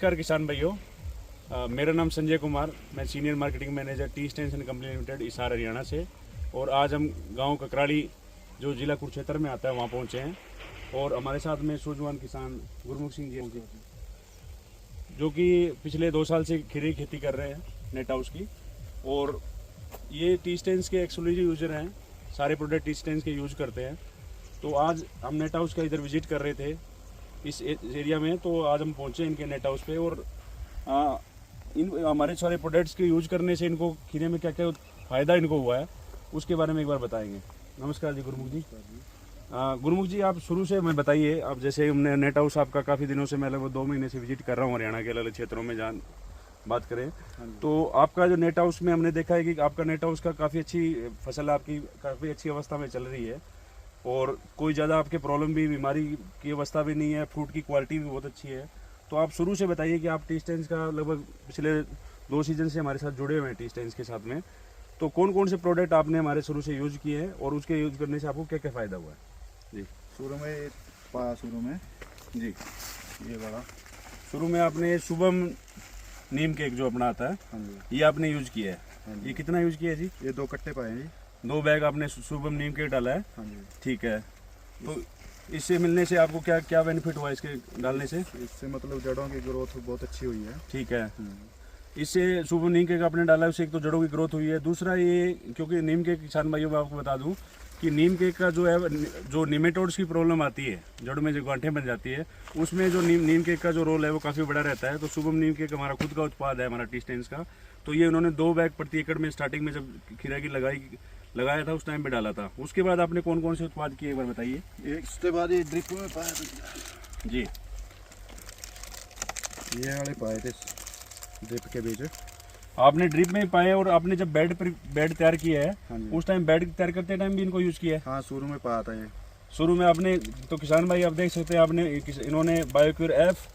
नमस्कार किसान भाइयों, मेरा नाम संजय कुमार, मैं senior marketing manager T extension company limited Hisar Haryana से। और आज हम गांव ककराली जो जिला कुरुक्षेत्र में आता है वहां पहुंचे हैं। और हमारे साथ में सूझवान किसान गुरमुख सिंह जी जो कि पिछले 2 साल से खीरे की खेती कर रहे हैं नेट हाउस की। और ये टी स्टेंस के एक्सक्लूसिव यूजर हैं, सारे प्रोडक्ट टी स्टेंस के यूज करते हैं। तो आज हम नेट हाउस का इधर विजिट कर रहे थे इस एरिया में, तो आज हम पहुंचे इनके नेट हाउस पे। और इन हमारे सारे प्रोडक्ट्स के यूज करने से इनको खीरे में क्या क्या फ़ायदा इनको हुआ है उसके बारे में एक बार बताएंगे। नमस्कार जी गुरमुख जी। गुरमुख जी, आप शुरू से हमें बताइए। आप जैसे हमने नेट हाउस आपका काफ़ी दिनों से, मैं लगभग 2 महीने से विजिट कर रहा हूँ हरियाणा के अलग अलग क्षेत्रों में जान बात करें तो आपका जो नेट हाउस में हमने देखा है कि आपका नेट हाउस का काफ़ी अच्छी फसल आपकी काफ़ी अच्छी अवस्था में चल रही है। और कोई ज़्यादा आपके प्रॉब्लम भी, बीमारी की अवस्था भी नहीं है, फ्रूट की क्वालिटी भी बहुत अच्छी है। तो आप शुरू से बताइए कि आप टी स्टेंस का लगभग पिछले 2 सीजन से हमारे साथ जुड़े हुए हैं टी स्टेंस के साथ में। तो कौन कौन से प्रोडक्ट आपने हमारे शुरू से यूज किए हैं और उसके यूज करने से आपको क्या क्या फ़ायदा हुआ है जी? शुरू में जी, ये बड़ा शुरू में आपने शुभम नीम केक जो अपना आता है, हाँ जी, ये आपने यूज किया है। हाँ जी। ये कितना यूज किया है जी? ये 2 कट्टे पाए हैं जी। 2 बैग आपने शुभम नीम केक डाला है, हाँ जी। ठीक है। तो इससे मिलने से आपको क्या क्या बेनिफिट हुआ इसके डालने से? इससे मतलब जड़ों की ग्रोथ बहुत अच्छी हुई है। ठीक है। इससे शुभ नीम केक आपने डाला, उससे एक तो जड़ों की ग्रोथ हुई है। दूसरा ये, क्योंकि नीम केक किसान भाइयों मैं आपको बता दूं कि नीम केक का जो है, जो निमेटोड्स की प्रॉब्लम आती है, जड़ में जो गांठें बन जाती है, उसमें जो नीम केक का जो रोल है वो काफ़ी बड़ा रहता है। तो शुभम नीम केक हमारा खुद का उत्पाद है, हमारा टी स्टेंस का। तो ये उन्होंने 2 बैग प्रति एकड़ में स्टार्टिंग में जब खीरा की लगाया था उस टाइम पे डाला था। उसके बाद आपने कौन कौन से उत्पाद किए एक बार बताइए। इसके बाद ये ड्रिप में पाए थे जी, ये वाले पाए थे ड्रिप के बीच। आपने ड्रिप में पाए और आपने जब बेड तैयार किया है, हाँ जी। उस टाइम बेड तैयार करते टाइम भी इनको यूज किया है? हाँ, शुरू में पाया था ये। शुरू में आपने, तो किसान भाई आप देख सकते हैं, आपने इन्होंने बायोक्यूर एफ,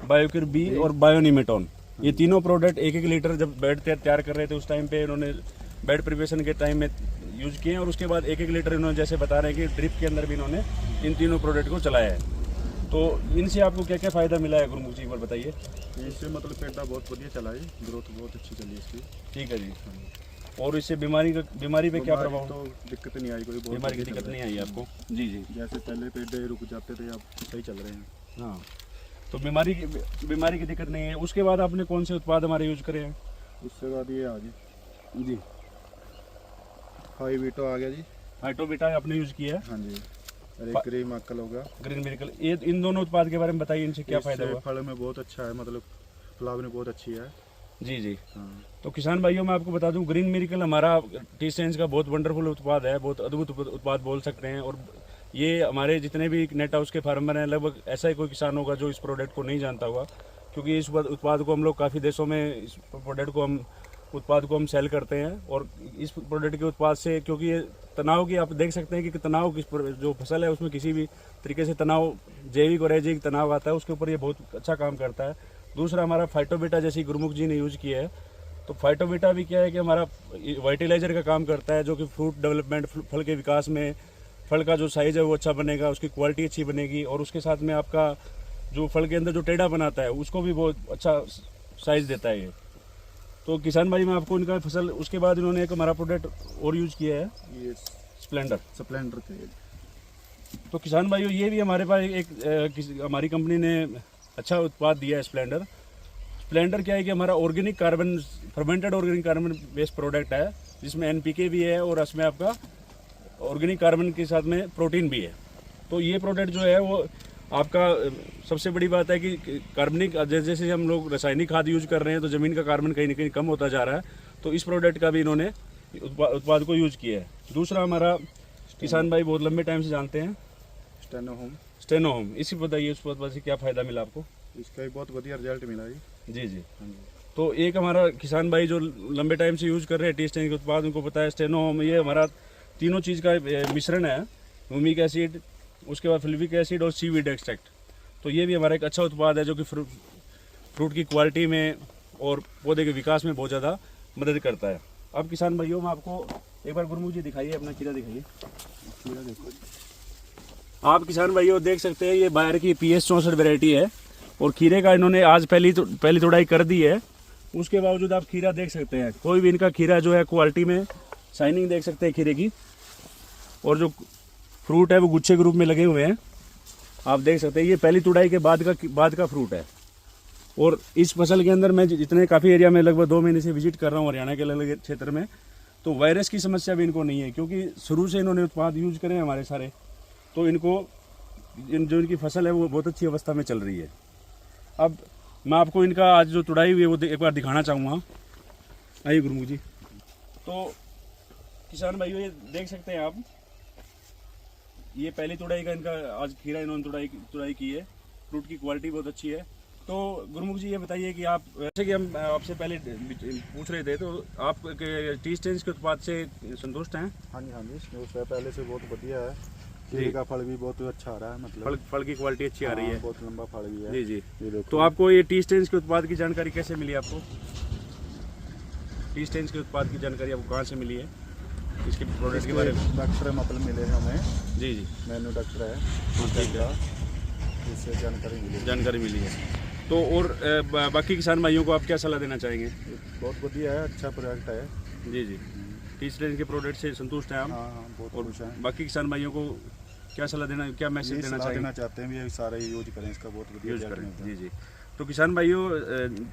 बायोक्यूर बी और बायोनिमेटोन, ये तीनों प्रोडक्ट 1-1 लीटर जब बेड तैयार कर रहे थे उस टाइम पे इन्होंने बेड प्रिपरेशन के टाइम में यूज किए हैं। और उसके बाद 1-1 लीटर इन्होंने, जैसे बता रहे हैं कि ड्रिप के अंदर भी इन्होंने इन तीनों प्रोडक्ट को चलाया है। तो इनसे आपको क्या क्या फ़ायदा मिला है गुरमुख जी, एक बार बताइए। इससे मतलब पेड़ा बहुत बढ़िया चला है, ग्रोथ बहुत अच्छी चली इसकी। ठीक है जी। और इससे बीमारी पे क्या प्रभाव? तो दिक्कत नहीं आई कोई, बहुत बीमारी की बढ़िया दिक्कत चल नहीं रहा आई है। आपको? जी जी। जैसे पहले पेड़ रुक जाते थे, अब सही चल रहे हैं। हाँ, तो बीमारी की दिक्कत नहीं है। उसके बाद आपने कौन से उत्पाद हमारे यूज करे हैं? उसके बाद ये आ गई जी, हाई वीटो आ गया जी। फाइटोबिटा आपने यूज किया है। हाँ जी। और एक ग्रीन मक्कल होगा, ग्रीन मिरेकल, ये इन दोनों उत्पाद के बारे में बताइए, इनसे क्या फायदा इससे हुआ? फल में बहुत अच्छा है, मतलब फ्लावर बहुत अच्छी है। जी जी। हाँ। तो किसान भाइयों मैं आपको बता दूं, ग्रीन मिरेकल हमारा टी स्टेंस का बहुत वंडरफुल उत्पाद है, बहुत अद्भुत उत्पाद बोल सकते हैं। और ये हमारे जितने भी नेट हाउस के फार्मर हैं, लगभग ऐसा ही कोई किसान होगा जो इस प्रोडक्ट को नहीं जानता होगा। क्योंकि इस उत्पाद को हम लोग काफ़ी देशों में इस प्रोडक्ट को हम सेल करते हैं। और इस प्रोडक्ट के उत्पाद से, क्योंकि ये तनाव की, आप देख सकते हैं कि तनाव की जो फसल है उसमें किसी भी तरीके से तनाव, जैविक और अजैविक तनाव आता है, उसके ऊपर ये बहुत अच्छा काम करता है। दूसरा हमारा फाइटोबिटा, जैसे गुरमुख जी ने यूज किया है, तो फाइटोबिटा भी क्या है कि हमारा वाइटिलाइजर का काम करता है, जो कि फ्रूट डेवलपमेंट, फल के विकास में, फल का जो साइज़ है वो अच्छा बनेगा, उसकी क्वालिटी अच्छी बनेगी। और उसके साथ में आपका जो फल के अंदर जो टेढ़ा बनाता है उसको भी बहुत अच्छा साइज़ देता है ये। तो किसान भाई मैं आपको इनका फसल, उसके बाद इन्होंने एक हमारा प्रोडक्ट और यूज किया है, ये स्प्लेंडर थे। तो किसान भाइयों ये भी हमारे पास हमारी कंपनी ने अच्छा उत्पाद दिया है स्प्लेंडर क्या है कि हमारा organic carbon, fermented organic carbon based product है, जिसमें NPK भी है और इसमें आपका ऑर्गेनिक कार्बन के साथ में प्रोटीन भी है। तो ये प्रोडक्ट जो है वो आपका, सबसे बड़ी बात है कि कार्बनिक, जैसे हम लोग रासायनिक खाद यूज कर रहे हैं तो ज़मीन का कार्बन कहीं ना कहीं कम होता जा रहा है। तो इस प्रोडक्ट का भी इन्होंने उत्पाद को यूज किया है। दूसरा हमारा किसान भाई बहुत लंबे टाइम से जानते हैं स्टेनोहोम, इसी बताइए उस उत्पाद से क्या फ़ायदा मिला आपको? इसका भी बहुत बढ़िया रिजल्ट मिला जी। जी जी। हाँ जी। तो एक हमारा किसान भाई जो लंबे टाइम से यूज़ कर रहे हैं टी स्टेंस के उत्पाद, उनको पता है स्टेनोहोम, ये हमारा तीनों चीज़ का मिश्रण है, ह्यूमिक एसिड, उसके बाद फ्लिविक एसिड और सीवीड एक्सट्रैक्ट। तो ये भी हमारा एक अच्छा उत्पाद है जो कि फ्रूट की क्वालिटी में और पौधे के विकास में बहुत ज़्यादा मदद करता है। अब किसान भाइयों में आपको एक बार गुरमुख जी दिखाइए, अपना खीरा दिखाइए। खीरा देखो आप किसान भाइयों देख सकते हैं, ये बायर की PS 64 वैरायटी है। और खीरे का इन्होंने आज पहली तोड़ाई कर दी है। उसके बावजूद आप खीरा देख सकते हैं, कोई भी इनका खीरा जो है क्वालिटी में शाइनिंग देख सकते हैं खीरे की, और जो फ्रूट है वो गुच्छे के रूप में लगे हुए हैं, आप देख सकते हैं। ये पहली तुड़ाई के बाद का फ्रूट है। और इस फसल के अंदर मैं जितने काफ़ी एरिया में लगभग 2 महीने से विजिट कर रहा हूँ हरियाणा के अलग अलग क्षेत्र में, तो वायरस की समस्या भी इनको नहीं है, क्योंकि शुरू से इन्होंने उत्पाद यूज करे हैं हमारे सारे। तो इनको जो इनकी फसल है वो बहुत अच्छी अवस्था में चल रही है। अब मैं आपको इनका आज जो तुड़ाई हुई है वो एक बार दिखाना चाहूँगा। आइए गुरमुख जी। तो किसान भाइयों, ये देख सकते हैं आप, ये पहली तुड़ाई का इनका आज खीरा इन्होंने तुड़ाई की है। फ्रूट की क्वालिटी बहुत अच्छी है। तो गुरमुख जी ये बताइए कि आप, जैसे कि हम आपसे पहले पूछ रहे थे, तो आप टी स्टेंस के उत्पाद से संतुष्ट हैं? हाँ जी, उससे पहले से बहुत बढ़िया है। खीरे का फल भी बहुत अच्छा आ रहा है, मतलब फल की क्वालिटी अच्छी आ रही है। बहुत लंबा फल भी है। जी जी। ये देखो। तो आपको ये टी स्टेंस के उत्पाद की जानकारी कैसे मिली? आपको टी स्टेंस के उत्पाद की जानकारी आपको कहाँ से मिली है, इसके प्रोडक्ट के बारे में? डॉक्टर मतलब मिले हमें। जी जी। मेनू डॉक्टर है, ठीक है, इससे जानकारी मिली है। तो और बाकी किसान भाइयों को आप क्या सलाह देना चाहेंगे? बहुत बढ़िया है, अच्छा प्रोडक्ट है। जी जी। टी स्टेंस के प्रोडक्ट से संतुष्ट हैं आप? हाँ, बहुत खुश हैं। बाकी किसान भाइयों को क्या सलाह देना, क्या मैसेज देना चाहेंगे? देना चाहते हैं भी ये सारे यूज करें, इसका बहुत बढ़िया यूज रिजल्ट करें। मिलता है। जी जी। तो किसान भाइयों,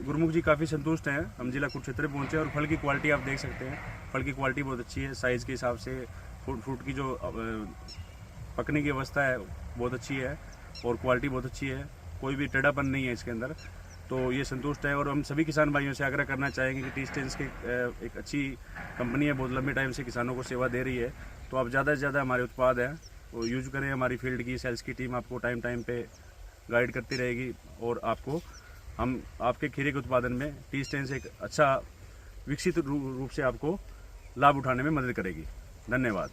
गुरमुख जी काफ़ी संतुष्ट हैं। हम जिला कुरुक्षेत्र पहुँचे और फल की क्वालिटी आप देख सकते हैं। फल की क्वालिटी बहुत अच्छी है, साइज़ के हिसाब से फ्रूट की जो पकने की अवस्था है बहुत अच्छी है, और क्वालिटी बहुत अच्छी है, कोई भी टेढ़ापन नहीं है इसके अंदर। तो ये संतुष्ट है। और हम सभी किसान भाइयों से आग्रह करना चाहेंगे कि टी स्टेंस की एक अच्छी कंपनी है, बहुत लंबे टाइम से किसानों को सेवा दे रही है। तो आप ज़्यादा से ज़्यादा हमारे उत्पाद हैं वो यूज करें। हमारी फील्ड की सेल्स की टीम आपको टाइम पे गाइड करती रहेगी, और हम आपके खीरे के उत्पादन में टी स्टेंस एक अच्छा विकसित रूप से आपको लाभ उठाने में मदद करेगी। धन्यवाद।